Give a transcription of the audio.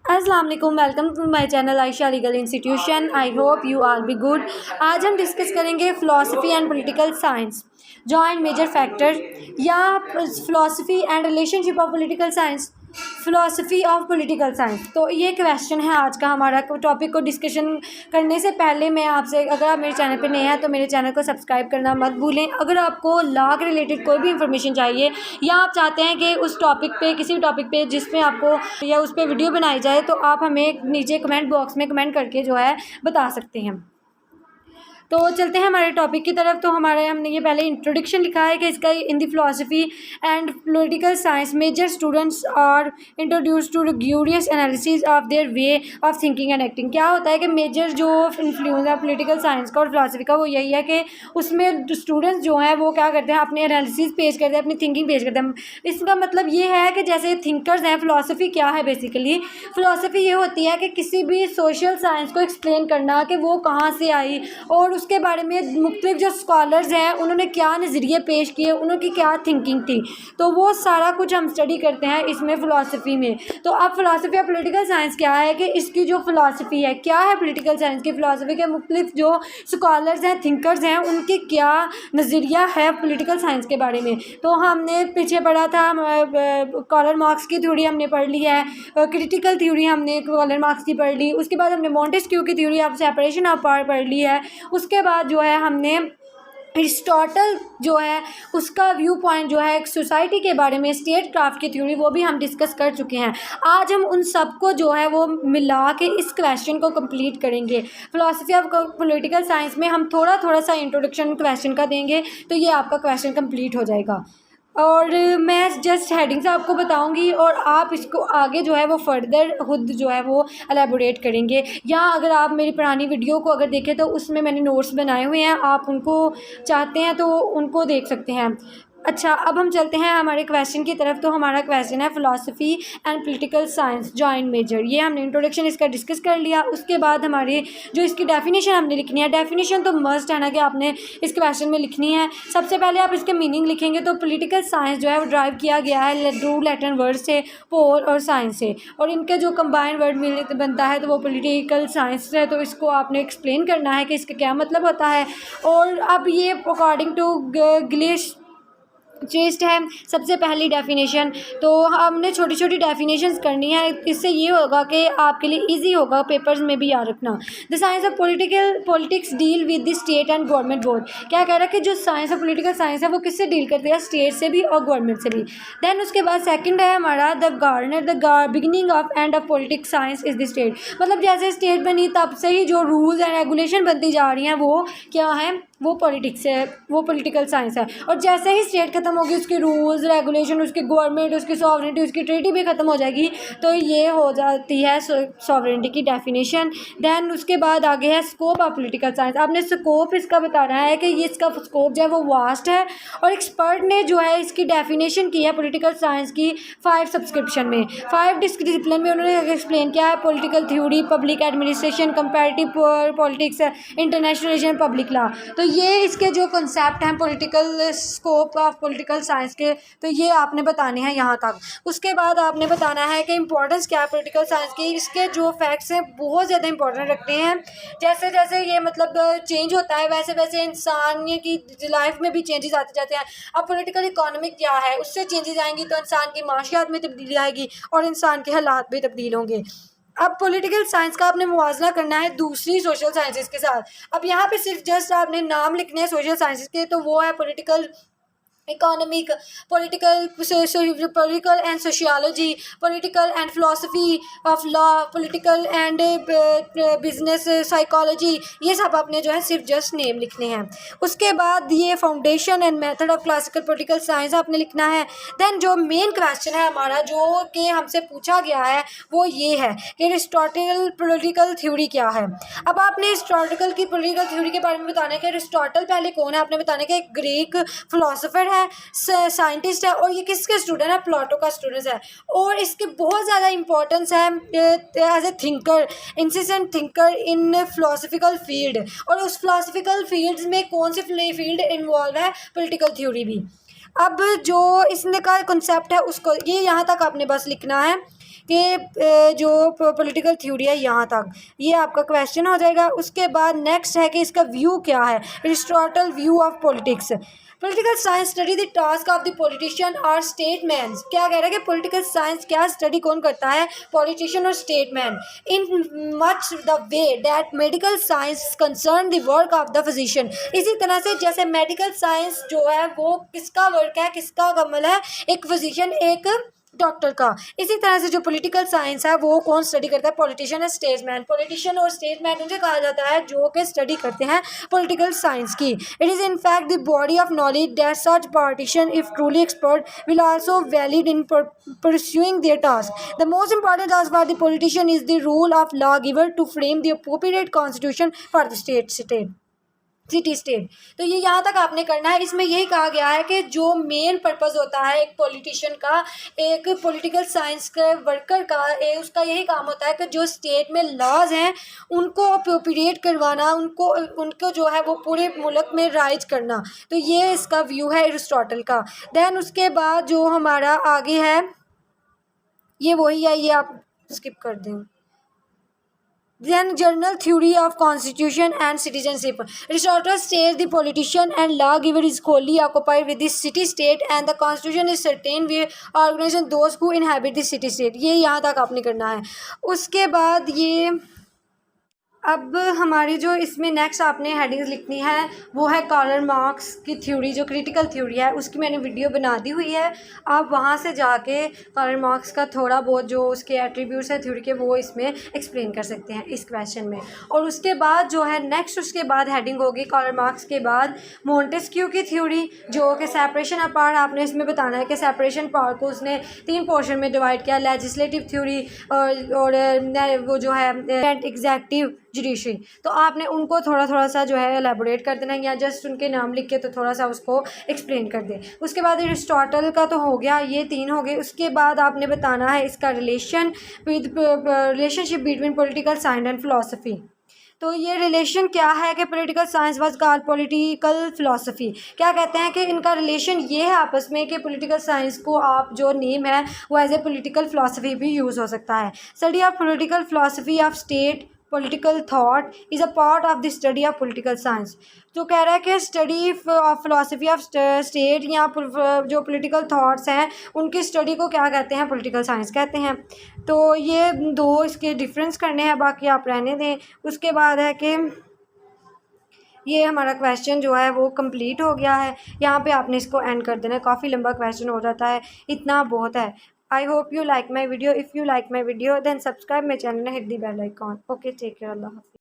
अस्सलाम वालेकुम, welcome to my channel Ayesha legal institution. I hope you all be good. आज हम डिस्कस करेंगे philosophy and political science, joint major factor या philosophy and relationship of political science, philosophy of political science. तो ये question है आज का हमारा। टॉपिक को डिस्कशन करने से पहले मैं आपसे, अगर आप मेरे चैनल पे नए हैं तो मेरे चैनल को सब्सक्राइब करना मत भूलें। अगर आपको लॉ के रिलेटेड कोई भी इंफॉर्मेशन चाहिए या आप चाहते हैं कि उस टॉपिक पे, किसी भी टॉपिक पे जिसमें आपको या उस पर वीडियो बनाई जाए, तो आप हमें नीचे कमेंट बॉक्स में कमेंट करके जो है बता सकते हैं। तो चलते हैं हमारे टॉपिक की तरफ। तो हमने ये पहले इंट्रोडक्शन लिखा है कि इसका in the philosophy and political science major students are introduce to rigorous analysis of their way of thinking and acting. क्या होता है कि मेजर जो इन्फ्लुएंस है पॉलिटिकल साइंस का और फिलोसफी का, वो यही है कि उसमें स्टूडेंट्स जो हैं वो क्या करते हैं, अपने एनालिसिस पेश करते हैं, अपनी थिंकिंग पेश करते हैं। इसका मतलब ये है कि जैसे थिंकर्स हैं, फिलोसफी क्या है बेसिकली, फिलोसफी ये होती है कि किसी भी सोशल साइंस को एक्सप्लेन करना कि वो कहाँ से आई और उसके बारे में मुख्तलिफ जो स्कॉलर्स हैं उन्होंने क्या नज़रिए पेश किए, उनकी क्या थिंकिंग थी, तो वो सारा कुछ हम स्टडी करते हैं इसमें फ़िलासफ़ी में। तो अब फिलोसफी ऑफ पॉलिटिकल साइंस क्या है कि इसकी जो फ़िलासफ़ी है, क्या है पॉलिटिकल साइंस की फ़िलासफ़ी के मुख्तलिफ जो स्कॉलर्स हैं, थिंकर्स हैं, उनके क्या नज़रिया है पॉलिटिकल साइंस के बारे में। तो हमने पीछे पढ़ा था, कार्ल मार्क्स की थ्योरी हमने पढ़ ली है, क्रिटिकल थ्योरी हमने कार्ल मार्क्स की पढ़ ली, उसके बाद हमने मॉन्टेस्क्यू की theory of separation of power पढ़ ली है। उसके बाद जो है हमने अरिस्टोटल जो है उसका व्यू पॉइंट जो है एक सोसाइटी के बारे में, स्टेट क्राफ्ट की थ्योरी, वो भी हम डिस्कस कर चुके हैं। आज हम उन सबको जो है वो मिला के इस क्वेश्चन को कंप्लीट करेंगे। फिलोसफी ऑफ पॉलिटिकल साइंस में हम थोड़ा थोड़ा सा इंट्रोडक्शन क्वेश्चन का देंगे, तो ये आपका क्वेश्चन कंप्लीट हो जाएगा। और मैं जस्ट हेडिंग से आपको बताऊंगी और आप इसको आगे जो है वो फर्दर खुद जो है वो एलेबोरेट करेंगे। या अगर आप मेरी पुरानी वीडियो को अगर देखें तो उसमें मैंने नोट्स बनाए हुए हैं, आप उनको चाहते हैं तो उनको देख सकते हैं। अच्छा, अब हम चलते हैं हमारे क्वेश्चन की तरफ। तो हमारा क्वेश्चन है philosophy and political science joint major. ये हमने इंट्रोडक्शन इसका डिस्कस कर लिया। उसके बाद हमारी जो इसकी डेफिनेशन हमने लिखनी है, डेफिनेशन तो मस्ट है ना कि आपने इस क्वेश्चन में लिखनी है। सबसे पहले आप इसके मीनिंग लिखेंगे। तो पॉलिटिकल साइंस जो है वो ड्राइव किया गया है दो लैटिन वर्ड से, पोल और साइंस से, और इनके जो कंबाइंड वर्ड मिल बनता है तो वो पॉलिटिकल साइंस है। तो इसको आपने एक्सप्लेन करना है कि इसका क्या मतलब होता है। और अब ये अकॉर्डिंग टू ग्लिश चेस्ट है सबसे पहली डेफिनेशन। तो हमने छोटी छोटी डेफिनेशंस करनी है, इससे ये होगा कि आपके लिए इजी होगा पेपर्स में भी याद रखना। The science of politics deal with the state and government both. क्या कह रहा है कि जो साइंस ऑफ पॉलिटिकल साइंस है वो किससे डील करती है, स्टेट से भी और गवर्नमेंट से भी। देन उसके बाद सेकंड है हमारा the beginning of end of politics science is the state. मतलब जैसे स्टेट बनी तब से ही जो रूल्स एंड रेगुलेशन बनती जा रही हैं वो क्या है, वो पॉलिटिक्स है, वो पॉलिटिकल साइंस है। और जैसे ही स्टेट खत्म होगी, उसकी रूल्स रेगुलेशन, उसकी गवर्नमेंट, उसकी सॉवरेनिटी, उसकी ट्रीटी भी खत्म हो जाएगी, तो ये हो जाती है सॉवरेनिटी की डेफिनेशन। देन उसके बाद आगे है स्कोप ऑफ पॉलिटिकल साइंस। आपने स्कोप इसका बताना है कि ये इसका स्कोप जो है वो वास्ट है। और एक्सपर्ट ने जो है इसकी डेफिनेशन की है पॉलिटिकल साइंस की 5 सब्सक्रिप्शन में, 5 डिसिप्लिन में उन्होंने एक्सप्लेन किया है। Political theory, public administration, comparative politics, international relation, public law. तो ये इसके जो कॉन्सेप्ट हैं political scope of political science के, तो ये आपने बताने हैं यहाँ तक। उसके बाद आपने बताना है कि इंपॉर्टेंस क्या है पॉलिटिकल साइंस की। इसके जो फैक्ट्स हैं बहुत ज़्यादा इंपॉर्टेंट रखते हैं। जैसे जैसे ये मतलब चेंज होता है वैसे वैसे इंसान की लाइफ में भी चेंजेस आते जाते हैं। अब पॉलिटिकल इकोनॉमी क्या है, उससे चेंजेस आएंगी तो इंसान की माशियात में तब्दीली आएगी और इंसान के हालात भी तब्दील होंगे। अब पॉलिटिकल साइंस का आपने मुवाजना करना है दूसरी सोशल साइंसेज के साथ। अब यहाँ पे सिर्फ जस्ट आपने नाम लिखने हैं सोशल साइंसेज के, तो वो है political economic, political and sociology, political and philosophy of law, political and business psychology. ये सब आपने जो है सिर्फ जस्ट नेम लिखने हैं। उसके बाद ये foundation and method of classical political science आपने लिखना है। देन जो मेन क्वेश्चन है हमारा जो कि हमसे पूछा गया है वो ये है कि अरिस्टोटल पॉलिटिकल थ्योरी क्या है। अब आपने अरिस्टोटल की पॉलिटिकल थ्योरी के बारे में बताना है कि अरिस्टोटल पहले कौन है। आपने बताना है कि एक ग्रीक फिलोसोफर है, साइंटिस्ट है, और ये किसके स्टूडेंट है, प्लेटो का स्टूडेंट है। और इसके बहुत ज़्यादा इंपॉर्टेंस है as a thinker, insistent thinker in philosophical field. और उस फिलोसफिकल फील्ड्स में कौन से फील्ड इन्वॉल्व है, पॉलिटिकल थ्योरी भी। अब जो इसने का कॉन्सेप्ट है उसको ये यहाँ तक आपने बस लिखना है कि जो पॉलिटिकल थ्योरी है यहाँ तक, ये आपका क्वेश्चन हो जाएगा। उसके बाद नेक्स्ट है कि इसका व्यू क्या है, Aristotle view of politics. Political science study the task of the politician और स्टेटमैन। क्या कह रहा है कि पॉलिटिकल साइंस क्या स्टडी कौन करता है, पॉलिटिशियन और statesman, in much the way that medical science concern the work of the physician. इसी तरह से जैसे मेडिकल साइंस जो है वो किसका वर्क है, किसका कमल है, एक फिजिशियन, एक डॉक्टर का। इसी तरह से जो पॉलिटिकल साइंस है वो कौन स्टडी करता है, पॉलिटिशियन और स्टेट्समैन। पॉलिटिशियन और स्टेट्समैन उनसे कहा जाता है जो कि स्टडी करते हैं पॉलिटिकल साइंस की। It is in fact the body of knowledge that such politician if truly expert will also valid in pursuing their task. The most important task for the politician is the role of law giver to frame the appropriate constitution for the city state. तो ये यहाँ तक आपने करना है। इसमें यही कहा गया है कि जो मेन पर्पस होता है एक पॉलिटिशियन का, एक पॉलिटिकल साइंस के वर्कर का, उसका यही काम होता है कि जो स्टेट में लॉज हैं उनको अप्रोप्रिएट करवाना, उनको जो है वो पूरे मुल्क में राइज करना। तो ये इसका व्यू है एरिस्टोटल का। देन उसके बाद जो हमारा आगे है ये वही है, ये आप स्किप कर दें। Then general theory of constitution and citizenship. Aristotle states the politician and lawgiver is wholly occupied with the city-state and the constitution is certain we organize those who inhabit the city-state. ये यहाँ तक आपने करना है। उसके बाद ये अब हमारी जो इसमें नेक्स्ट आपने हेडिंग्स लिखनी है वो है कार्ल मार्क्स की थ्योरी, जो क्रिटिकल थ्योरी है उसकी मैंने वीडियो बना दी हुई है। आप वहाँ से जाके कार्ल मार्क्स का थोड़ा बहुत जो उसके एट्रीब्यूट्स हैं थ्योरी के वो इसमें एक्सप्लेन कर सकते हैं इस क्वेश्चन में। और उसके बाद जो है नेक्स्ट उसके बाद हेडिंग होगी कार्ल मार्क्स के बाद मोंटेस्क्यू की थ्योरी, जो कि सेपरेशन ऑफ पावर। आपने इसमें बताना है कि सेपरेशन पावर को उसने 3 पोर्शन में डिवाइड किया, लेजिस्लेटिव थ्योरी और वो जो है एग्जेक्टिव जुडिशरी। तो आपने उनको थोड़ा सा जो है एलेबोरेट कर देना या जस्ट उनके नाम लिख के तो थोड़ा सा उसको एक्सप्लेन कर दें। उसके बाद एरिस्टोटल का तो हो गया, ये 3 हो गए। उसके बाद आपने बताना है इसका relationship between political science and philosophy. तो ये रिलेशन क्या है कि political science was called political philosophy. क्या कहते हैं कि इनका रिलेशन ये है आपस में कि पॉलिटिकल साइंस को आप जो नेम है वो एज ए पॉलिटिकल फिलोसफी भी यूज़ हो सकता है। Study of political philosophy of state political thought is a part of the study of political science. जो कह रहा है कि study of philosophy of state या जो पॉलिटिकल थॉट्स हैं उनकी स्टडी को क्या कहते हैं, पॉलिटिकल साइंस कहते हैं। तो ये 2 इसके डिफरेंस करने हैं, बाकी आप रहने दें। उसके बाद है कि ये हमारा क्वेश्चन जो है वो कंप्लीट हो गया है। यहाँ पे आपने इसको एंड कर देना है, काफ़ी लंबा क्वेश्चन हो जाता है, इतना बहुत है। I hope you like my video. If you like my video, then subscribe my channel and hit the bell icon. Okay, take care. Allah Hafiz.